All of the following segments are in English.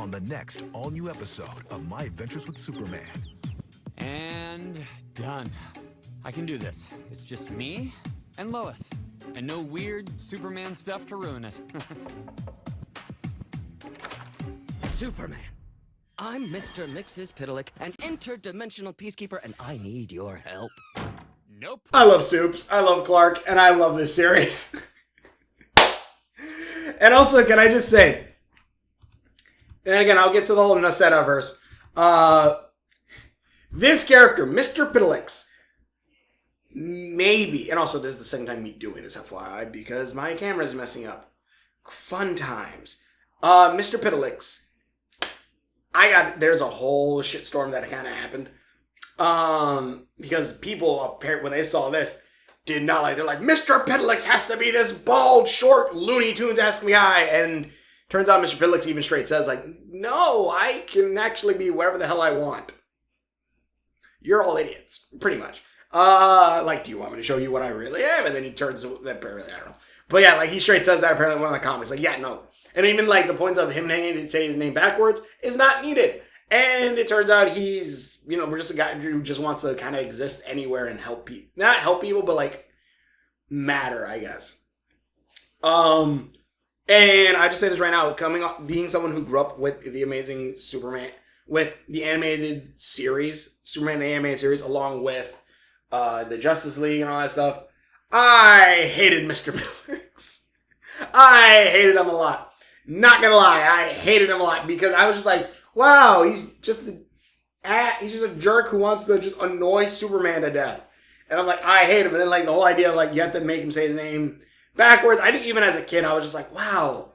on the next all-new episode of My Adventures with Superman. And done. I can do this. It's just me and Lois. And no weird Superman stuff to ruin it. Superman, I'm Mr. Mxyzptlk, an interdimensional peacekeeper, and I need your help. Nope. I love Supes, I love Clark, and I love this series. And also, can I just say, and again, I'll get to the whole NOCEDA-VERSE. This character, Mr. Ptolix, maybe, and also this is the second time me doing this, FYI, because my camera is messing up. Fun times. Mr. Ptolix, there's a whole shitstorm that kind of happened. Because people, apparently, when they saw this, did not like, they're like, Mr. Ptolix has to be this bald, short, Looney Tunes-esque guy, and turns out Mr. Ptolix even straight says, like, no, I can actually be whatever the hell I want. You're all idiots, pretty much. Like, do you want me to show you what I really am? And then he turns, apparently, I don't know. But yeah, like, he straight says that apparently in one of the comics, like, yeah, no. And even, like, the points of him needing to say his name backwards is not needed. And it turns out he's, we're just a guy who just wants to kind of exist anywhere and help people. Not help people, but, like, matter, I guess. And I just say this right now, being someone who grew up with the Amazing Superman, with the animated series, Superman the animated series, along with the Justice League and all that stuff, I hated Mr. Felix. I hated him a lot. Not gonna lie, I hated him a lot because I was just like, wow, he's just a jerk who wants to just annoy Superman to death. And I'm like, I hate him. And then like the whole idea of like, you have to make him say his name backwards. I think even as a kid, I was just like, wow,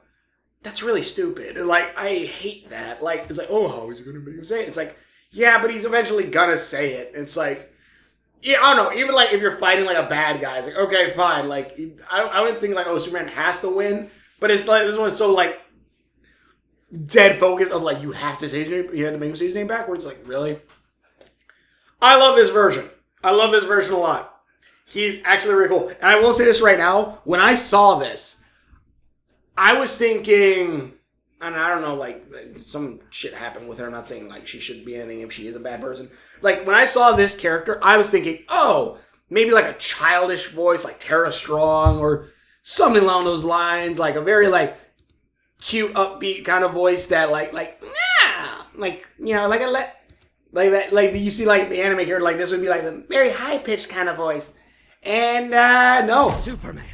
that's really stupid. And like, I hate that. Like, it's like, oh, how is he going to make him say it? It's like, yeah, but he's eventually gonna say it. It's like, yeah, I don't know. Even like if you're fighting like a bad guy, it's like, okay, fine. Like, I wouldn't think like, oh, Superman has to win. But it's like, this one's so like, dead focus of like, you have to say his name, you have to make him say his name backwards. Like, really? I love this version. I love this version a lot. He's actually really cool. And I will say this right now, when I saw this, I was thinking, and I don't know, like, some shit happened with her. I'm not saying like she shouldn't be anything if she is a bad person. Like, when I saw this character, I was thinking, oh, maybe like a childish voice, like Tara Strong, or something along those lines, like a very like cute, upbeat kind of voice that like nah, like, like like that, like you see like the anime character, like this would be like the very high pitched kind of voice, and no, Superman,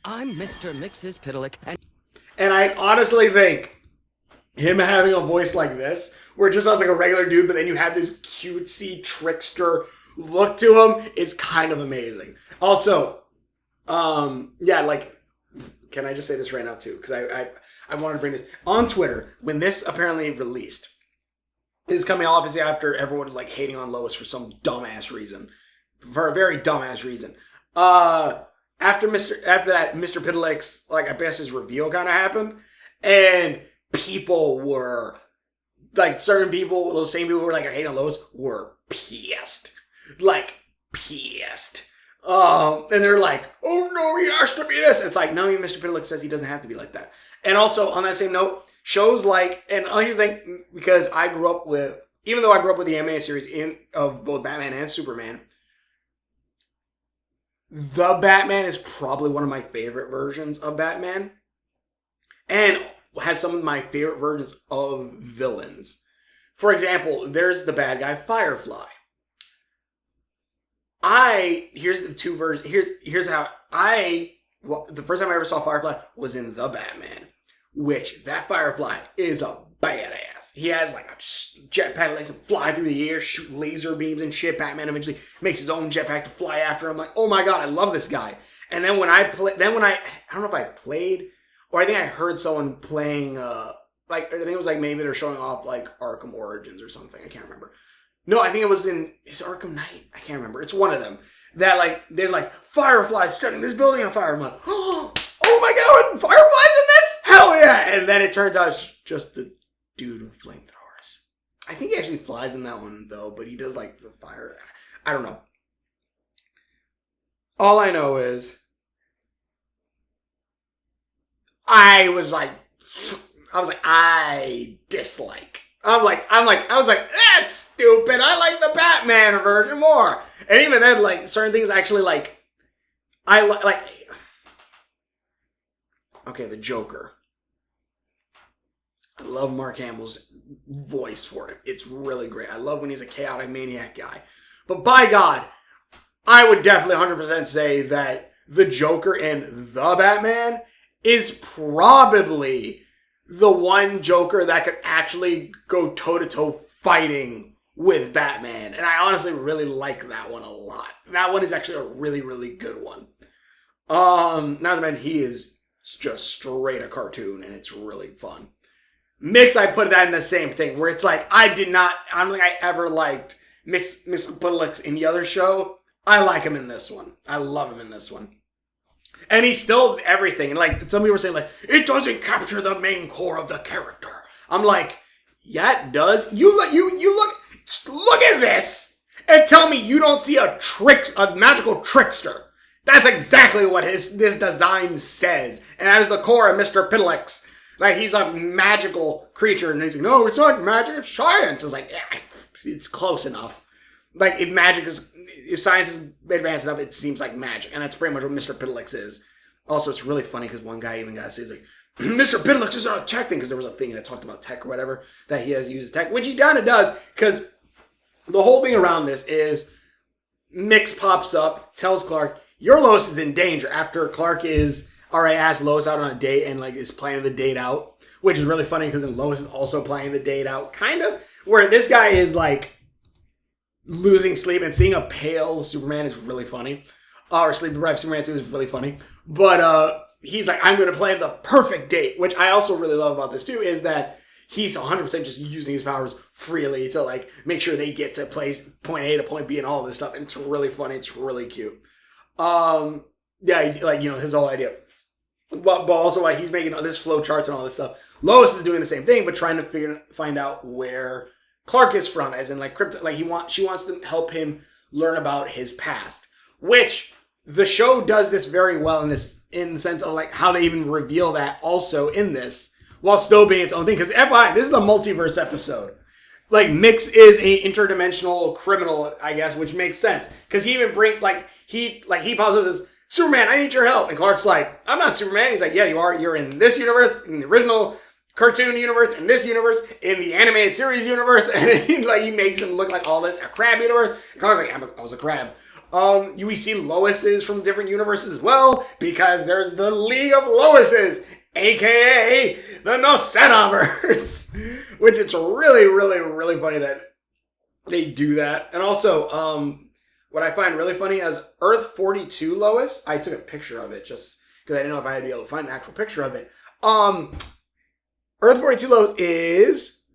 I'm Mr. Mxyzptlk, and I honestly think him having a voice like this, where it just sounds like a regular dude, but then you have this cutesy trickster look to him, is kind of amazing. Also, yeah, like, can I just say this right now too? Because I wanted to bring this on Twitter when this apparently released. This is coming obviously after everyone was like hating on Lois for some dumbass reason, for a very dumbass reason. After that, Mr. Ptolix, like I guess his reveal kind of happened, and people were like, certain people, those same people who were like hating on Lois were pissed, like pissed. And they're like, oh no, he has to be this. It's like, no, Mr. Ptolix says he doesn't have to be like that. And also, on that same note, shows like, and here's the thing, because I grew up with, even though I grew up with the anime series of both Batman and Superman, the Batman is probably one of my favorite versions of Batman, and has some of my favorite versions of villains. For example, there's the bad guy Firefly. Here's the two versions. Here's how the first time I ever saw Firefly was in The Batman, which that Firefly is a badass. He has like a jetpack that lets him fly through the air, shoot laser beams and shit. Batman eventually makes his own jetpack to fly after him. Like, oh my god, I love this guy. And then when I don't know if I played, or I think I heard someone playing, like, I think it was like maybe they're showing off like Arkham Origins or something. I can't remember. No, I think it was is Arkham Knight? I can't remember. It's one of them. That like, they're like, Firefly's setting this building on fire. I'm like, oh my god, Firefly's in this? Hell yeah! And then it turns out it's just the dude with flamethrowers. I think he actually flies in that one though, but he does like the fire. I don't know. All I know is, I was like, I dislike. I was like, that's stupid. I like the Batman version more. And even then, like, certain things actually, like, okay, the Joker. I love Mark Hamill's voice for it. It's really great. I love when he's a chaotic maniac guy. But by God, I would definitely 100% say that the Joker in The Batman is probably the one Joker that could actually go toe-to-toe fighting with Batman. And I honestly really like that one a lot. That one is actually a really, really good one. Not to mention, he is just straight a cartoon, and it's really fun. Mix, I put that in the same thing, where it's like, I don't think I ever liked Mix Felix in the other show. I like him in this one. I love him in this one. And he's still everything. And like, some people were saying like, it doesn't capture the main core of the character. I'm like, yeah, it does. You look at this and tell me you don't see a magical trickster. That's exactly what this design says. And that is the core of Mr. Felix. Like, he's a magical creature. And he's like, no, it's not magic, it's science. It's like, yeah, it's close enough. Like, if science is advanced enough, it seems like magic. And that's pretty much what Mr. Felix is. Also, it's really funny because one guy even got to say, he's like, Mr. Felix is not a tech thing. Because there was a thing that talked about tech or whatever, that he has used tech, which he kind of does. Because the whole thing around this is Mix pops up, tells Clark, your Lois is in danger. After Clark is already asked Lois out on a date and like is planning the date out. Which is really funny because then Lois is also planning the date out. Kind of. Where this guy is like losing sleep and seeing a pale Superman is really funny. Or sleep deprived Superman 2 is really funny. But he's like, I'm going to plan the perfect date. Which I also really love about this too is that he's 100% just using his powers freely to like make sure they get to point A to point B and all this stuff. And it's really funny. It's really cute. Yeah, like, you know, his whole idea. But also like he's making all this flow charts and all this stuff. Lois is doing the same thing, but trying to find out where Clark is from, as in like crypto. Like she wants to help him learn about his past, which the show does this very well in the sense of like how they even reveal that also in this, while still being its own thing. Because FYI, this is a multiverse episode. Like Mix is a interdimensional criminal, I guess, which makes sense because he even he pops up and says, Superman, I need your help. And Clark's like, I'm not Superman. He's like, yeah, you are. You're in this universe, in the original cartoon universe, in this universe, in the animated series universe. And he makes him look like all this, a crab universe. And Clark's like, I was a crab. We see Loises from different universes as well, because there's the League of Loises, aka the NOCEDA-VERSE. Which it's really, really, really funny that they do that. And also, what I find really funny is Earth 42 Lois. I took a picture of it just because I didn't know if I had to be able to find an actual picture of it. Earth 42 Lois is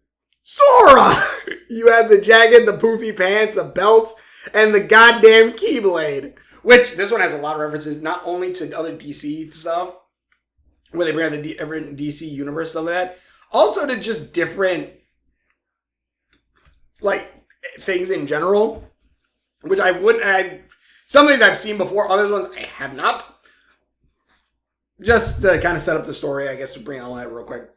Sora. You have the jacket, the poofy pants, the belts, and the goddamn Keyblade. Which this one has a lot of references, not only to other DC stuff, where they bring out the different DC universe stuff like that, also to just different like things in general. Which some things I've seen before, other ones I have not. Just to kind of set up the story, I guess, to bring all that real quick.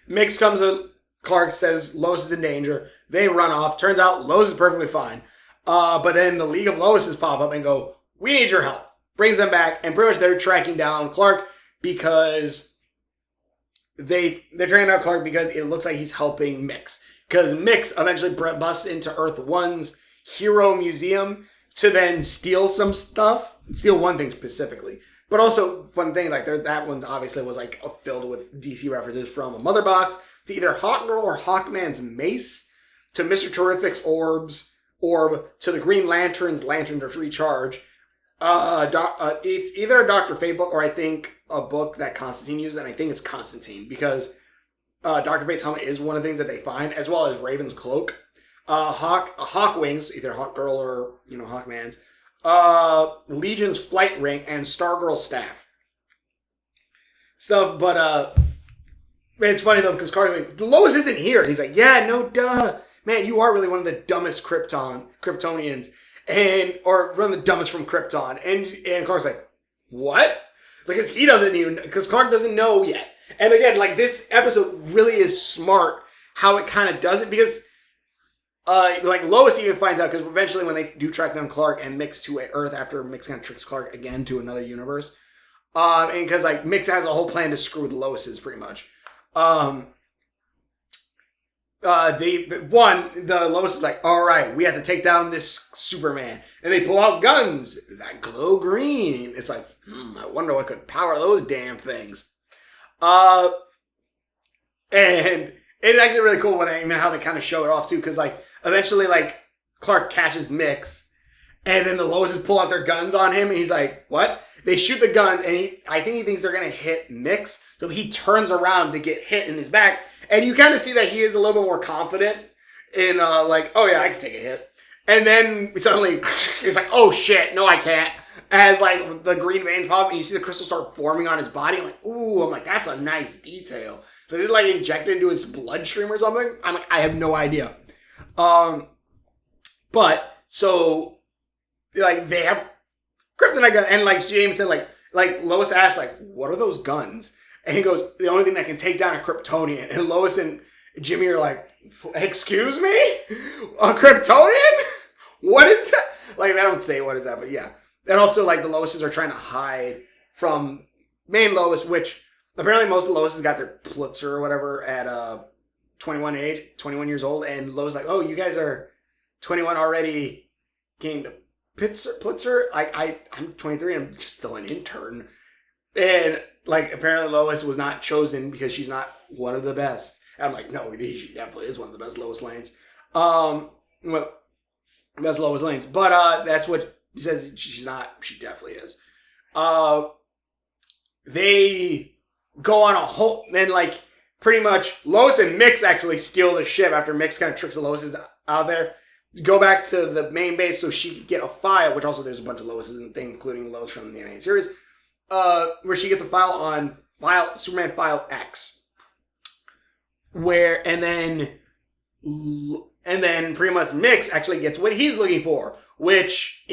Mix comes in, Clark says Lois is in danger. They run off. Turns out Lois is perfectly fine. But then the League of Loises pop up and go, we need your help. Brings them back, and pretty much they're tracking down Clark because they're tracking down Clark because it looks like he's helping Mix. Because Mix eventually busts into Earth 1's Hero Museum to then steal some stuff. Steal one thing specifically. But also, fun thing, like that one's obviously was like filled with DC references from a Mother Box to either Hawkgirl or Hawkman's mace to Mr. Terrific's orb to the Green Lantern's lantern to recharge. It's either a Dr. Fate book or I think a book that Constantine used, and I think it's Constantine because Dr. Fate's helmet is one of the things that they find, as well as Raven's cloak. Hawk wings, either Hawkgirl or, Hawkman's. Legion's flight ring, and Stargirl's staff. But it's funny though, because Clark's like, Lois isn't here. He's like, yeah, no, duh. Man, you are really one of the dumbest Kryptonians. Or one of the dumbest from Krypton. And Clark's like, what? Because because Clark doesn't know yet. And again, like, this episode really is smart how it kind of does it, because like, Lois even finds out, because eventually when they do track down Clark and Mix to Earth after Mix kind of tricks Clark again to another universe, and because, like, Mix has a whole plan to screw with Lois's, pretty much. The Lois is like, all right, we have to take down this Superman, and they pull out guns that glow green. It's like, I wonder what could power those damn things. And it's actually really cool how they kind of show it off too, because, like, eventually, like, Clark catches Mix, and then the Loises pull out their guns on him, and he's like, what? They shoot the guns, and I think he thinks they're gonna hit Mix, so he turns around to get hit in his back, and you kind of see that he is a little bit more confident in, like, oh yeah, I can take a hit. And then suddenly, he's like, oh shit, no I can't. As, like, the green veins pop, and you see the crystal start forming on his body, I'm like, ooh, that's a nice detail. Did it, like, inject into his bloodstream or something? I'm like, I have no idea. But, so, like, they have kryptonite guns, and, like, she even said, like Lois asked, like, what are those guns? And he goes, the only thing that can take down a Kryptonian. And Lois and Jimmy are like, excuse me? A Kryptonian? What is that? Like, they don't say what is that, but yeah. And also, like, the Loises are trying to hide from main Lois, which apparently most of the Loises got their Pulitzer or whatever at 21 years old. And Lois like, oh, you guys are 21 already, gained a Pulitzer? I'm 23, I'm just still an intern. And, like, apparently Lois was not chosen because she's not one of the best. I'm like, no, she definitely is one of the best Lois Lanes. Best Lois Lanes. But that's what he says she's not. She definitely is. They go on a whole... Then, like, pretty much Lois and Mix actually steal the ship after Mix kind of tricks the Loises out there. Go back to the main base so she could get a file, which also there's a bunch of Loises and things, including Lois from the animated series, where she gets a file on Superman File X. And then pretty much Mix actually gets what he's looking for, which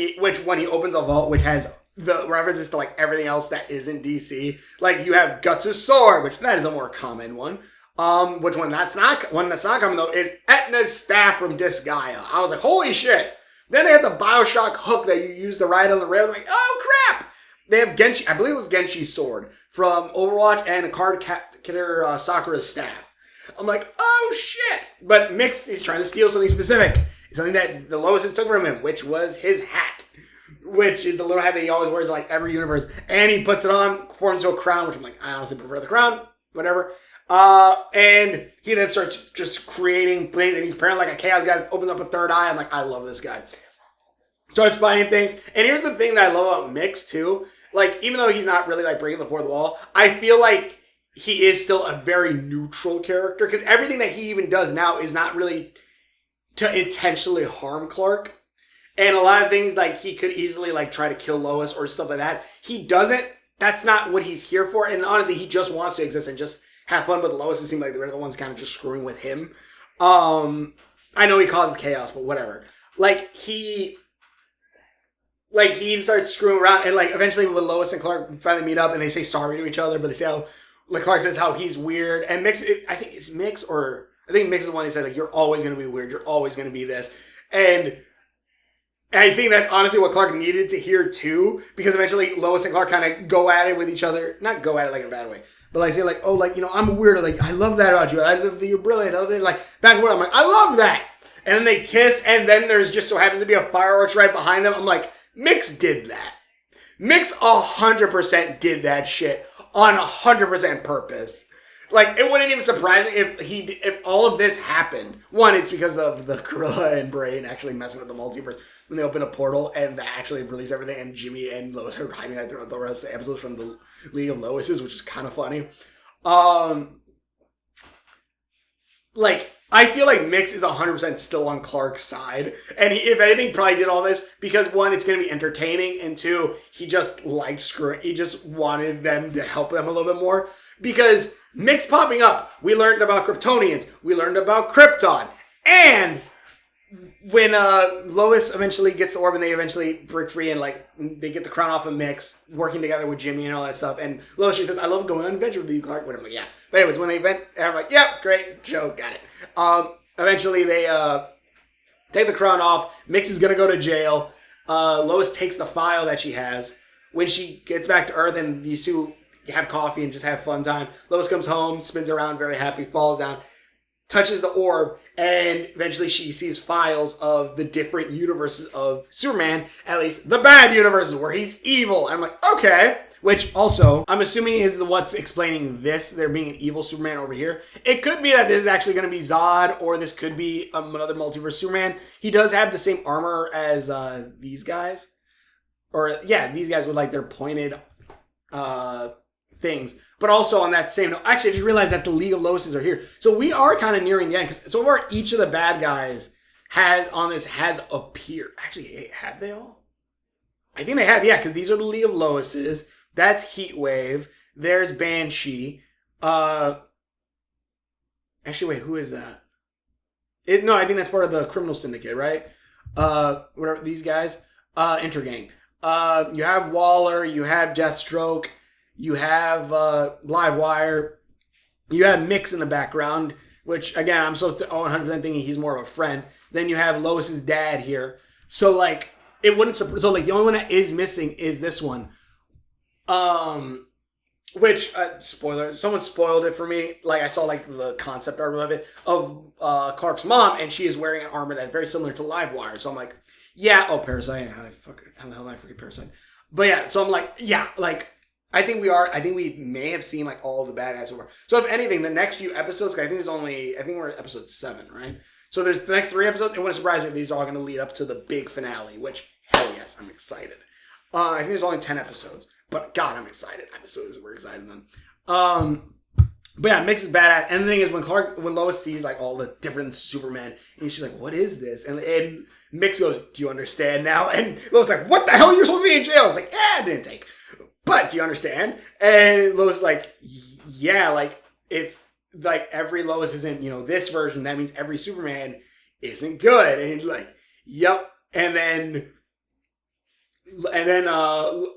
when he opens a vault, which has the references to, like, everything else that isn't DC. Like, you have Guts' sword, which that is a more common one. Which one that's not common though is Etna's staff from Disgaea. I was like, holy shit. Then they have the Bioshock hook that you use to ride on the rails. I'm like, oh crap! They have Genshi, I believe it was Genshi's sword from Overwatch, and a card Killer Sakura's staff. I'm like, oh shit! But Mix is trying to steal something specific. Something that the Loises took from him, which was his hat. Which is the little hat that he always wears in, like, every universe. And he puts it on, forms into a crown, which I'm like, I honestly prefer the crown. Whatever. And he then starts just creating things, and he's apparently like a chaos guy that opens up a third eye. I'm like, I love this guy. Starts finding things. And here's the thing that I love about Mix, too. Like, even though he's not really, like, breaking the fourth wall, I feel like he is still a very neutral character, because everything that he even does now is not really to intentionally harm Clark. And a lot of things, like, he could easily, like, try to kill Lois or stuff like that. He doesn't. That's not what he's here for. And honestly, he just wants to exist and just have fun with Lois. It seems like they're the ones kind of just screwing with him. I know he causes chaos, but whatever. He starts screwing around, and, like, eventually when Lois and Clark finally meet up and they say sorry to each other, but they say how, like, Clark says how he's weird, and Mix, I think Mix is the one who said, like, you're always going to be weird, you're always going to be this. And I think that's honestly what Clark needed to hear too, because eventually Lois and Clark kind of go at it with each other, not go at it like in a bad way, but like say like, oh, like, you know, I'm a weirdo, like, I love that about you, I love that you're brilliant, I love it, like, back and forth, I'm like, I love that. And then they kiss, and then there's just so happens to be a fireworks right behind them. I'm like, Mix did that. Mix 100% did that shit on 100% purpose. Like, it wouldn't even surprise me if all of this happened. One, it's because of the Gorilla and Brain actually messing with the multiverse when they open a portal and that actually release everything, and Jimmy and Lois are hiding that throughout the rest of the episodes from the League of Loises, which is kind of funny. Like, I feel like Mix is 100% still on Clark's side. And he, if anything, probably did all this because, one, it's going to be entertaining, and two, he just liked screwing. He just wanted them to help them a little bit more. Because Mix popping up, we learned about Kryptonians, we learned about Krypton, and when Lois eventually gets the orb and they eventually break free and like they get the crown off of Mix, working together with Jimmy and all that stuff. And Lois, she says, "I love going on adventure with you, Clark." Whatever. I'm like, yeah. But anyways, when they went, I'm like, "Yep, great, Joe, got it." Eventually they take the crown off. Mix is gonna go to jail. Lois takes the file that she has. When she gets back to Earth and these two have coffee and just have fun time, Lois comes home, spins around, very happy, falls down, touches the orb, and eventually she sees files of the different universes of Superman, at least the bad universes where he's evil. And I'm like, okay. Which also, I'm assuming is what's explaining this, there being an evil Superman over here. It could be that this is actually going to be Zod, or this could be another multiverse Superman. He does have the same armor as these guys. Or, yeah, these guys with like their pointed things. But also on that same note, actually I just realized that the League of Loises are here. So we are kind of nearing the end, because so far each of the bad guys has appeared. Actually, have they all? I think they have, yeah, because these are the League of Loises. That's Heatwave. There's Banshee. Actually, wait, who is that? No, I think that's part of the Criminal Syndicate, right? Whatever, these guys. Intergang. You have Waller. You have Deathstroke. You have Livewire. You have Mix in the background, which, again, I'm so 100% thinking he's more of a friend. Then you have Lois's dad here. So, like, it wouldn't... So, like, the only one that is missing is this one. Which, spoiler, someone spoiled it for me. Like, I saw, like, the concept art of it, of Clark's mom, and she is wearing an armor that's very similar to Livewire. So I'm like, yeah, Parasite. How the hell did I forget Parasite? But yeah, so I'm like, yeah, like, I think we may have seen, like, all the bad guys so far. So if anything, the next few episodes, 'cause I think we're at episode 7, right? So there's the next 3 episodes. It wouldn't surprise me if these are all going to lead up to the big finale, which, hell yes, I'm excited. I think there's only 10 episodes. But God, I'm excited. I'm so super excited then. But yeah, Mix is badass. And the thing is, when Lois sees like all the different Supermen, and she's like, "What is this?" And Mix goes, "Do you understand now?" And Lois is like, "What the hell? You're supposed to be in jail." It's like, "Yeah, it didn't take. But do you understand?" And Lois is like, "Yeah, like if like every Lois isn't, this version, that means every Superman isn't good." And he's like, "Yep." And then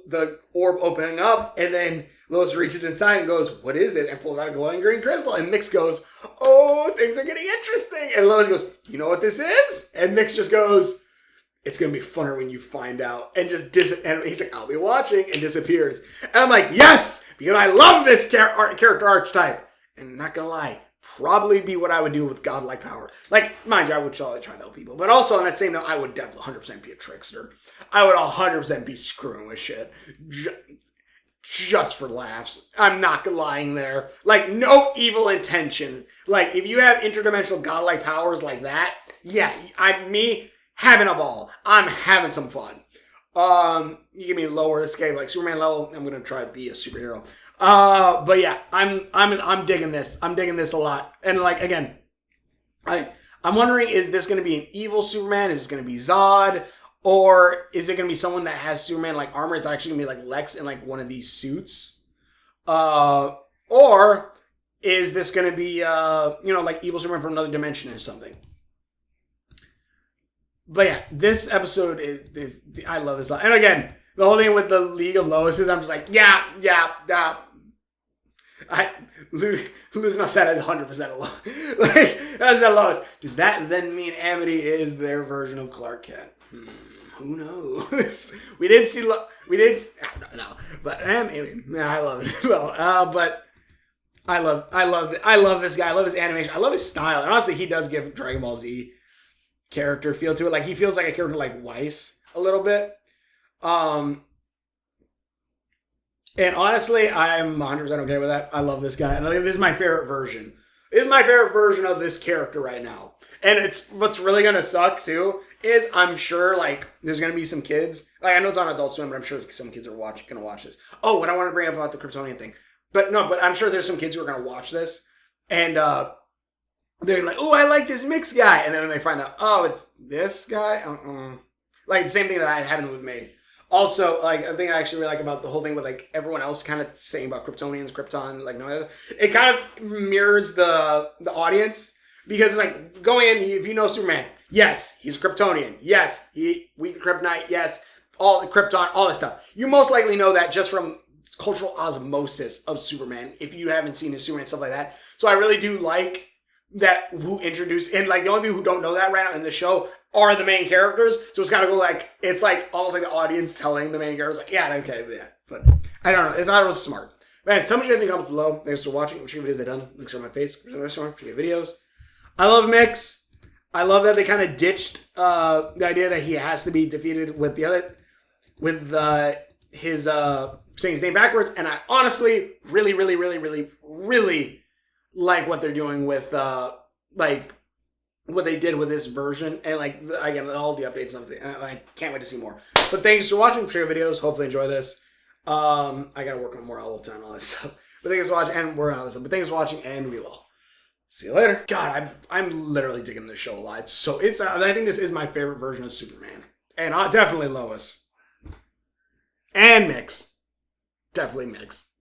the orb opening up, and then Lois reaches inside and goes, "What is this?" and pulls out a glowing green crystal. And Mix goes, "Oh, things are getting interesting." And Lois goes, "You know what this is?" And Mix just goes, "It's gonna be funner when you find out." And and he's like, "I'll be watching," and disappears. And I'm like, yes, because I love this character archetype. And not gonna lie, probably be what I would do with godlike power. Like, mind you, I would try to help people. But also, on that same note, I would definitely 100% be a trickster. I would 100% be screwing with shit. Just for laughs. I'm not lying there. Like, no evil intention. Like, if you have interdimensional godlike powers like that, yeah, me having a ball. I'm having some fun. You give me lower escape, like Superman level, I'm gonna try to be a superhero. But yeah, I'm digging this. I'm digging this a lot. And like, again, I'm wondering, is this going to be an evil Superman? Is this going to be Zod? Or is it going to be someone that has Superman like armor? It's actually going to be like Lex in like one of these suits. Or is this going to be, like evil Superman from another dimension or something? But yeah, this episode is I love this. And again, the whole thing with the League of Loises, I'm just like, yeah. Losing us at 100% alone. Like, that's not Lois. Does that then mean Amity is their version of Clark Kent? Who knows? We did no. But I love it. Well, but I love this guy. I love his animation. I love his style. And honestly, he does give Dragon Ball Z character feel to it. Like, he feels like a character like Weiss a little bit. And honestly, I'm 100% okay with that. I love this guy. And I think this is my favorite version. This is my favorite version of this character right now. And it's what's really going to suck, too, is I'm sure, like, there's going to be some kids. Like, I know it's on Adult Swim, but I'm sure some kids are going to watch this. Oh, what I want to bring up about the Kryptonian thing. But I'm sure there's some kids who are going to watch this. And they're like, oh, I like this Mix guy. And then when they find out, oh, it's this guy? Like, the same thing that happened with me. Also, like, a thing I actually really like about the whole thing with, like, everyone else kind of saying about Kryptonians, Krypton, like, no other. It kind of mirrors the audience. Because it's like, going in, if you know Superman, yes, he's a Kryptonian. Yes, we the Kryptonite. Yes, all the Krypton, all this stuff. You most likely know that just from cultural osmosis of Superman, if you haven't seen his Superman, stuff like that. So I really do like that who introduced, and like the only people who don't know that right now in the show are the main characters. So it's kind of cool, like, it's like almost like the audience telling the main characters, like, yeah, okay, yeah. But I don't know. I thought it was smart. Man, tell me what you think in the comments below. Thanks for watching. Which videos I've done. Links are on my face. Videos. I love Mix. I love that they kind of ditched the idea that he has to be defeated with the other, with his saying his name backwards. And I honestly really like what they're doing with like what they did with this version, and like again all the updates and everything. And I can't wait to see more. But thanks for watching. Share videos. Hopefully enjoy this. I gotta work on more Owl Time and all this stuff. But thanks for watching, and we're out of this. But thanks for watching, and we will see you later. God, I'm literally digging this show a lot. I think this is my favorite version of Superman, and definitely Lois and Mix, definitely Mix.